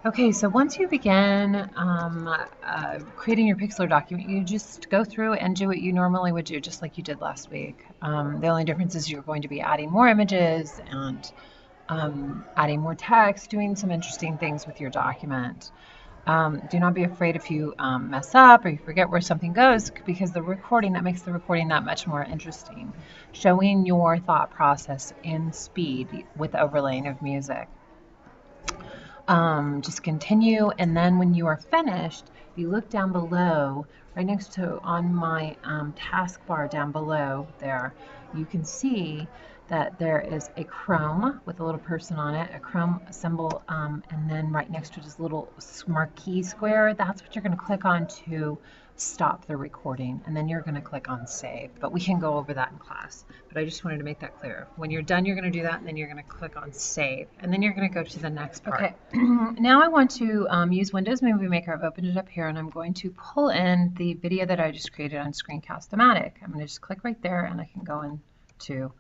Okay, so once you begin creating your Pixlr document, you just go through and do what you normally would do, just like you did last week. The only difference is you're going to be adding more images and adding more text, doing some interesting things with your document. Do not be afraid if you mess up or you forget where something goes, because that makes the recording that much more interesting, showing your thought process in speed with overlaying of music. Just continue, and then when you are finished, you look down below, right next to on my taskbar down below there, you can see that there is a Chrome with a little person on it, a Chrome symbol, and then right next to this little marquee square. That's what you're going to click on to stop the recording, and then you're going to click on save. But we can go over that in class, but I just wanted to make that clear. When you're done, you're going to do that, and then you're going to click on save, and then you're going to go to the next part. Okay, now I want to use Windows Movie Maker. I've opened it up here, and I'm going to pull in the video that I just created on Screencast-O-Matic. I'm going to just click right there, and I can go into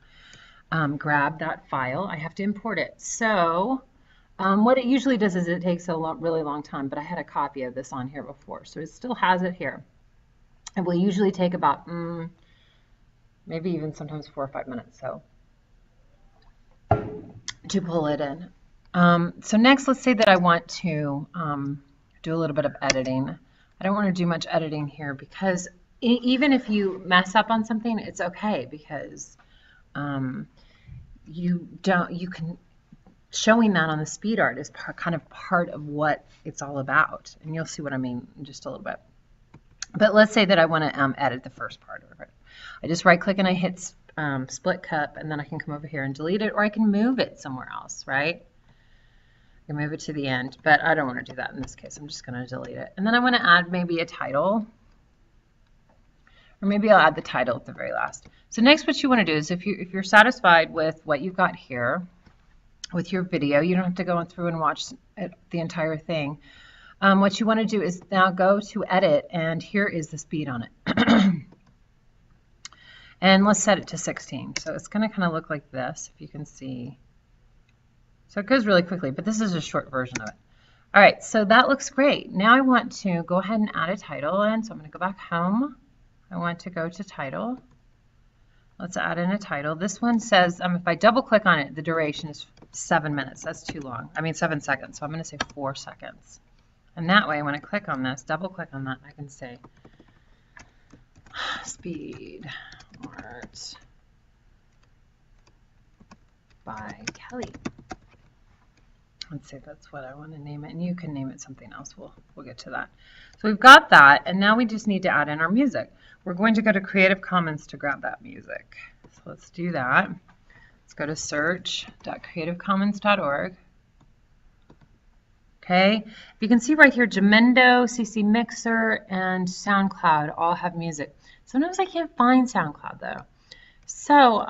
grab that file. I have to import it. So what it usually does is it takes a really long time, but I had a copy of this on here before, so it still has it here. It will usually take about maybe even sometimes 4 or 5 minutes so to pull it in. So next, let's say that I want to do a little bit of editing. I don't want to do much editing here because even if you mess up on something, it's okay, because showing that on the speed art is kind of part of what it's all about, and you'll see what I mean in just a little bit. But let's say that I want to edit the first part of it. I just right click and I hit split cup, and then I can come over here and delete it, or I can move it somewhere else, right? I can move it to the end, but I don't want to do that in this case. I'm just going to delete it. And then I want to add maybe a title, or maybe I'll add the title at the very last. So next, what you want to do is if you're satisfied with what you've got here with your video, you don't have to go through and watch the entire thing. What you want to do is now go to edit, and here is the speed on it. And let's set it to 16. So it's going to kind of look like this, if you can see. So it goes really quickly, but this is a short version of it. All right, so that looks great. Now I want to go ahead and add a title in. So I'm going to go back home. I want to go to title. Let's add in a title. This one says, if I double click on it, the duration is 7 minutes. That's too long. I mean 7 seconds. So I'm going to say 4 seconds. And that way, when I click on this, double click on that, I can say Speed Art by Kelly. Let's say that's what I want to name it, and you can name it something else. We'll get to that. So we've got that, and now we just need to add in our music. We're going to go to Creative Commons to grab that music. So let's do that. Let's go to search.creativecommons.org. Okay, you can see right here, Jamendo, CC Mixer, and SoundCloud all have music. Sometimes I can't find SoundCloud though. So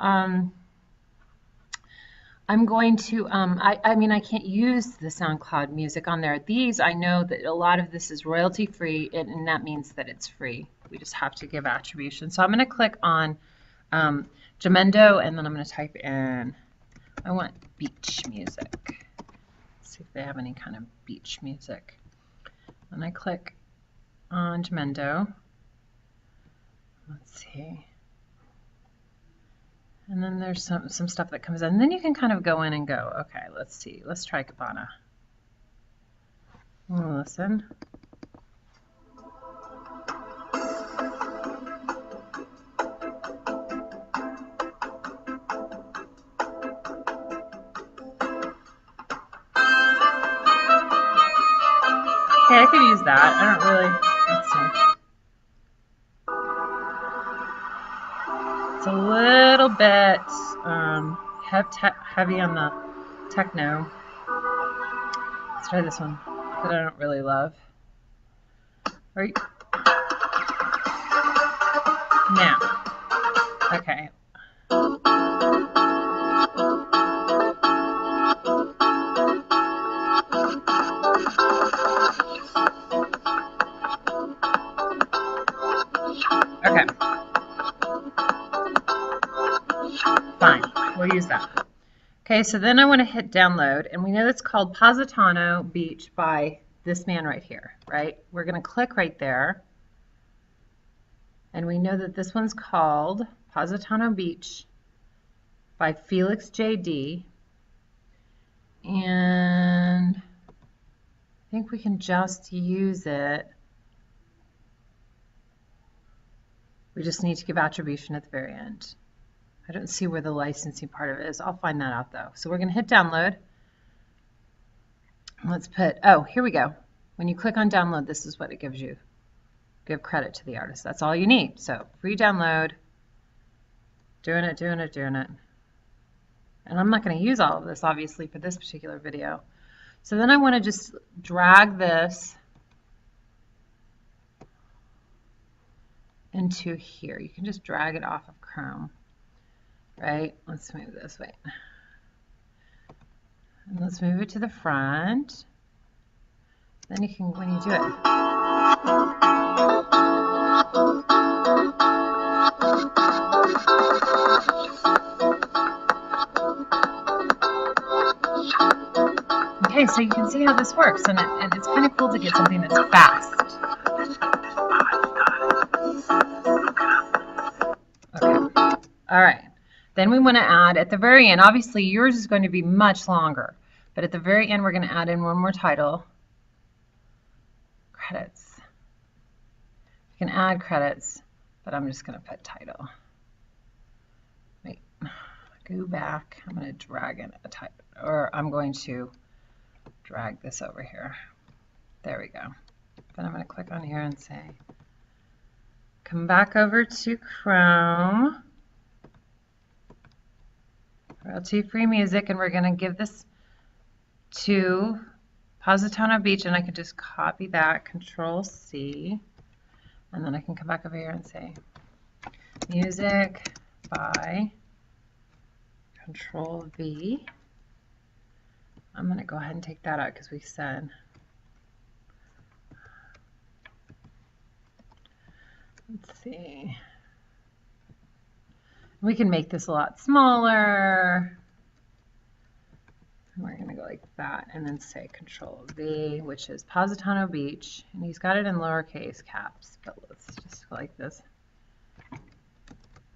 I'm going to, I mean, I can't use the SoundCloud music on there. These, I know that a lot of this is royalty free, and that means that it's free. We just have to give attribution. So I'm going to click on Jamendo, and then I'm going to type in, I want beach music. Let's see if they have any kind of beach music. And I click on Jamendo. Let's see. And then there's some stuff that comes in. And then you can kind of go in and go, okay, let's see. Let's try Cabana. We'll listen. Okay, I could use that. I don't really, let's see. It's a little bit heavy on the techno. Let's try this one that I don't really love. Right now, okay. Okay. Fine, we'll use that. Okay, so then I want to hit download, and we know it's called Positano Beach by this man right here, right? We're going to click right there, and we know that this one's called Positano Beach by Felix J.D. And I think we can just use it. We just need to give attribution at the very end. I don't see where the licensing part of it is. I'll find that out though. So we're going to hit download. Let's put, oh, here we go. When you click on download, this is what it gives you. Give credit to the artist. That's all you need. So free download. Doing it. And I'm not going to use all of this, obviously, for this particular video. So then I want to just drag this into here. You can just drag it off of Chrome. Right? Let's move this way. And let's move it to the front. Then you can, when you do it. Okay, so you can see how this works, and it's kind of cool to get something that's fast. Okay. All right. Then we want to add at the very end, obviously yours is going to be much longer, but at the very end we're going to add in one more title. Credits. You can add credits, but I'm just going to put title. Wait, go back. I'm going to drag in a title, or I'm going to drag this over here. There we go. Then I'm going to click on here and say, come back over to Chrome. Royalty-free music, and we're going to give this to Positano Beach, and I can just copy that, Control-C, and then I can come back over here and say music by Control-V. I'm going to go ahead and take that out because we said, let's see. We can make this a lot smaller. We're going to go like that and then say Control-V, which is Positano Beach. And he's got it in lowercase caps, but let's just go like this.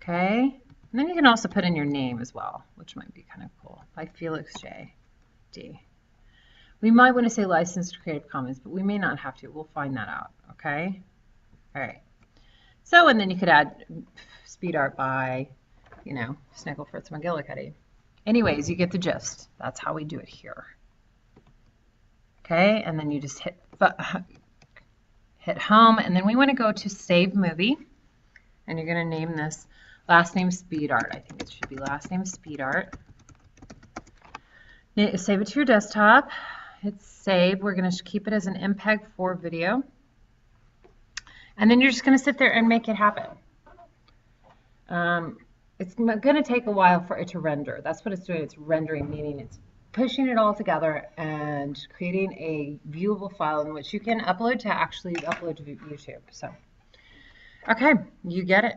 Okay. And then you can also put in your name as well, which might be kind of cool, by Felix J.D. We might want to say licensed Creative Commons, but we may not have to. We'll find that out. Okay. All right. So, and then you could add speed art by, you know, Snigglefritz McGillicuddy. Anyways, you get the gist. That's how we do it here. Okay, and then you just hit home, and then we want to go to Save Movie, and you're going to name this last name Speed Art. I think it should be last name Speed Art. Save it to your desktop. Hit save. We're going to keep it as an MPEG-4 video, and then you're just going to sit there and make it happen. It's going to take a while for it to render. That's what it's doing. It's rendering, meaning it's pushing it all together and creating a viewable file in which you can upload to actually upload to YouTube. So, okay, you get it.